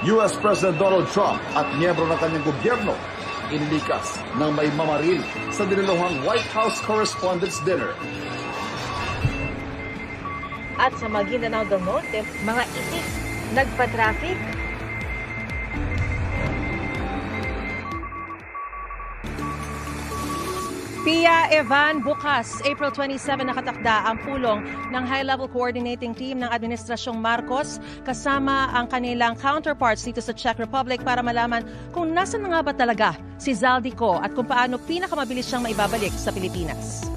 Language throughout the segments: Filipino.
US President Donald Trump at miyembro ng kanyang gobyerno inilikas ng may mamaril sa diniluhang White House Correspondents' Dinner. At sa Maguindanao del Norte, mga itik nagpa-traffic. Pia Evan, bukas, April 27 nakatakda ang pulong ng high-level coordinating team ng Administrasyong Marcos kasama ang kanilang counterparts dito sa Czech Republic para malaman kung nasan na nga ba talaga si Zaldico at kung paano pinakamabilis siyang maibabalik sa Pilipinas.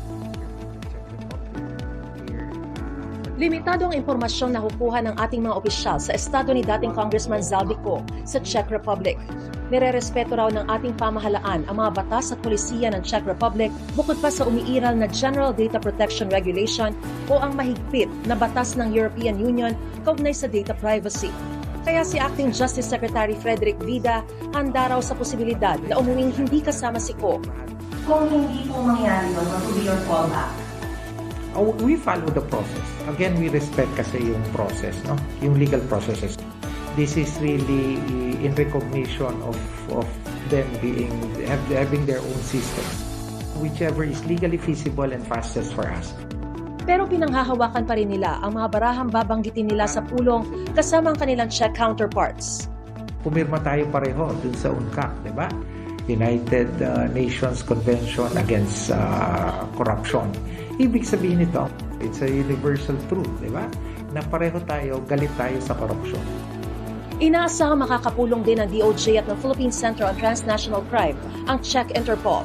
Limitado ang impormasyon na kukuha ng ating mga opisyal sa estado ni dating Congressman Zaldico sa Czech Republic. Nirerespeto raw ng ating pamahalaan ang mga batas at polisiya ng Czech Republic bukod pa sa umiiral na General Data Protection Regulation o ang mahigpit na batas ng European Union kaugnay sa data privacy. Kaya si Acting Justice Secretary Frederick Vida handa raw sa posibilidad na umuwing hindi kasama si Ko. Kung hindi po mangyari yun, what will be your fallback? We follow the process. Again, we respect kasi yung process, no? Yung legal processes. This is really in recognition of them having their own system. Whichever is legally feasible and fastest for us. Pero pinanghahawakan pa rin nila ang mga barahang babanggitin nila sa pulong kasama ang kanilang Czech counterparts. Pumirma tayo pareho dun sa UNCAC, di ba? United Nations Convention Against Corruption. Ibig sabihin nito, it's a universal truth, di ba? Na pareho tayo, galit tayo sa korupsyon. Inaasahang makakapulong din ng DOJ at ng Philippine Center on Transnational Crime ang Czech Interpol.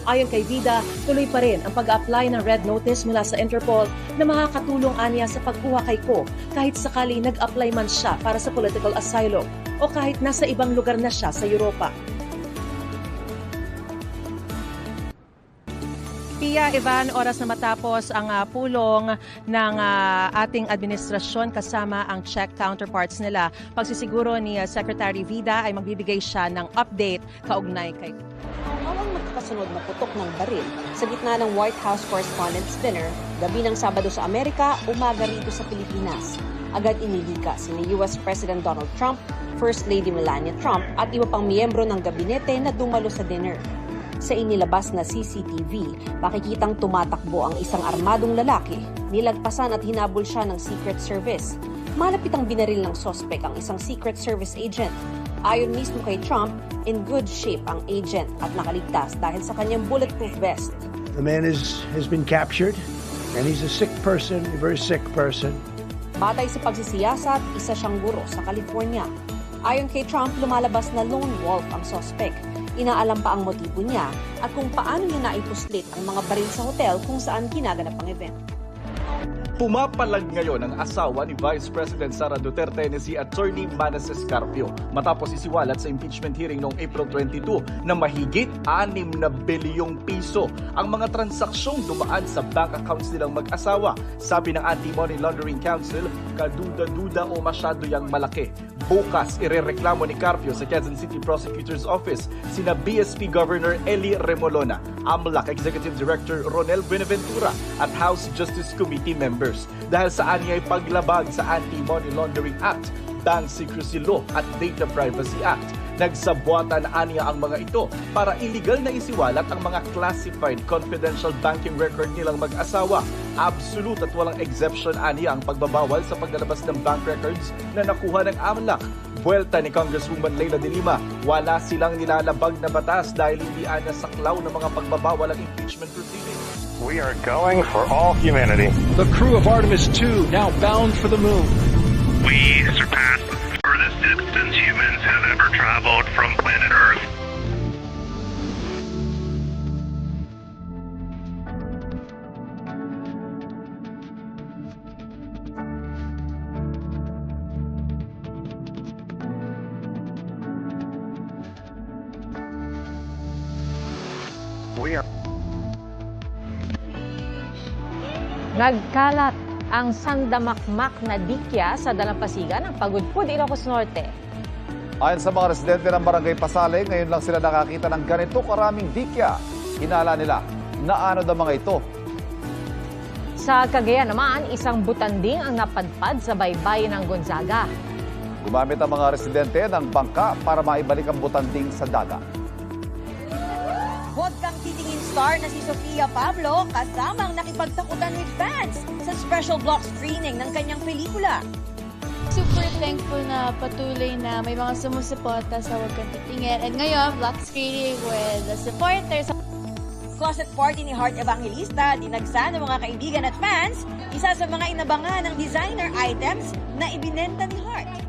Ayon kay Vida, tuloy pa rin ang pag-apply ng red notice mula sa Interpol na makakatulong aniya sa pagkuha kay Ko kahit sakali nag-apply man siya para sa political asylum o kahit nasa ibang lugar na siya sa Europa. Pia Evan, oras na matapos ang pulong ng ating administrasyon kasama ang Czech counterparts nila. Pagsisiguro ni Secretary Vida ay magbibigay siya ng update kaugnay kay Awang magkakasunod na putok ng baril sa gitna ng White House Correspondents' Dinner, gabi ng Sabado sa Amerika, umaga rito sa Pilipinas. Agad inilikas ni US President Donald Trump, First Lady Melania Trump at iba pang miyembro ng gabinete na dumalo sa dinner. Sa inilabas na CCTV, makikitang tumatakbo ang isang armadong lalaki. Nilagpasan at hinabol siya ng Secret Service. Malapit ang binaril ng sospek ang isang Secret Service agent. Ayon mismo kay Trump, in good shape ang agent at nakaligtas dahil sa kanyang bulletproof vest. The man has been captured and he's a sick person, a very sick person. Batay sa pagsisiyasat, isa siyang guro sa California. Ayon kay Trump, lumalabas na lone wolf ang sospek. Inaalam pa ang motibo niya at kung paano niya naipuslit ang mga baril sa hotel kung saan ginaganap ang event. Pumapalag ngayon ang asawa ni Vice President Sara Duterte ni si Attorney Manasseh Carpio matapos isiwalat sa impeachment hearing noong April 22 na mahigit 6 na bilyong piso ang mga transaksyong dumaan sa bank accounts nilang mag-asawa. Sabi ng Anti-Money Laundering Council, kaduda-duda o masyado yang malaki. Bukas, irereklamo ni Carpio sa Quezon City Prosecutor's Office sina BSP Governor Eli Remolona, AMLAC Executive Director Ronel Buenaventura at House Justice Committee members dahil sa anyay paglabag sa Anti-Money Laundering Act, Bank Secrecy Law at Data Privacy Act. Nagsabuatan aniya ang mga ito para illegal na isiwalat ang mga classified confidential banking record nilang mag-asawa. Absolute at walang exception aniya ang pagbabawal sa paglalabas ng bank records na nakuha ng AMLAC. Buwelta ni Congresswoman Leila de Lima, wala silang nilalabag na batas dahil hindi anya saklaw ng mga pagbabawal ang impeachment proceedings. We are going for all humanity. The crew of Artemis 2 now bound for the moon. We surpassed the furthest distance humans have ever traveled from planet Earth. We are Nagkalat ang sandamakmak na dikya sa dalampasigan ng Pagudpud, Ilocos Norte. Ayon sa mga residente ng Barangay Pasale, ngayon lang sila nakakita ng ganito karaming dikya. Hinala nila na ano daw mga ito. Sa Cagayan naman, isang butanding ang napadpad sa baybayin ng Gonzaga. Gumamit ang mga residente ng bangka para maibalik ang butanding sa dagat. Huwag kang titingin star na si Sofia Pablo kasamang nakipagtakutan with fans sa special block screening ng kanyang pelikula. Super thankful na patuloy na may mga sumusuporta sa Huwag Kang Titingin. And ngayon, block screening with the supporters. Closet party ni Heart Evangelista, dinagsa ng mga kaibigan at fans, isa sa mga inabangan ng designer items na ibinenta ni Heart.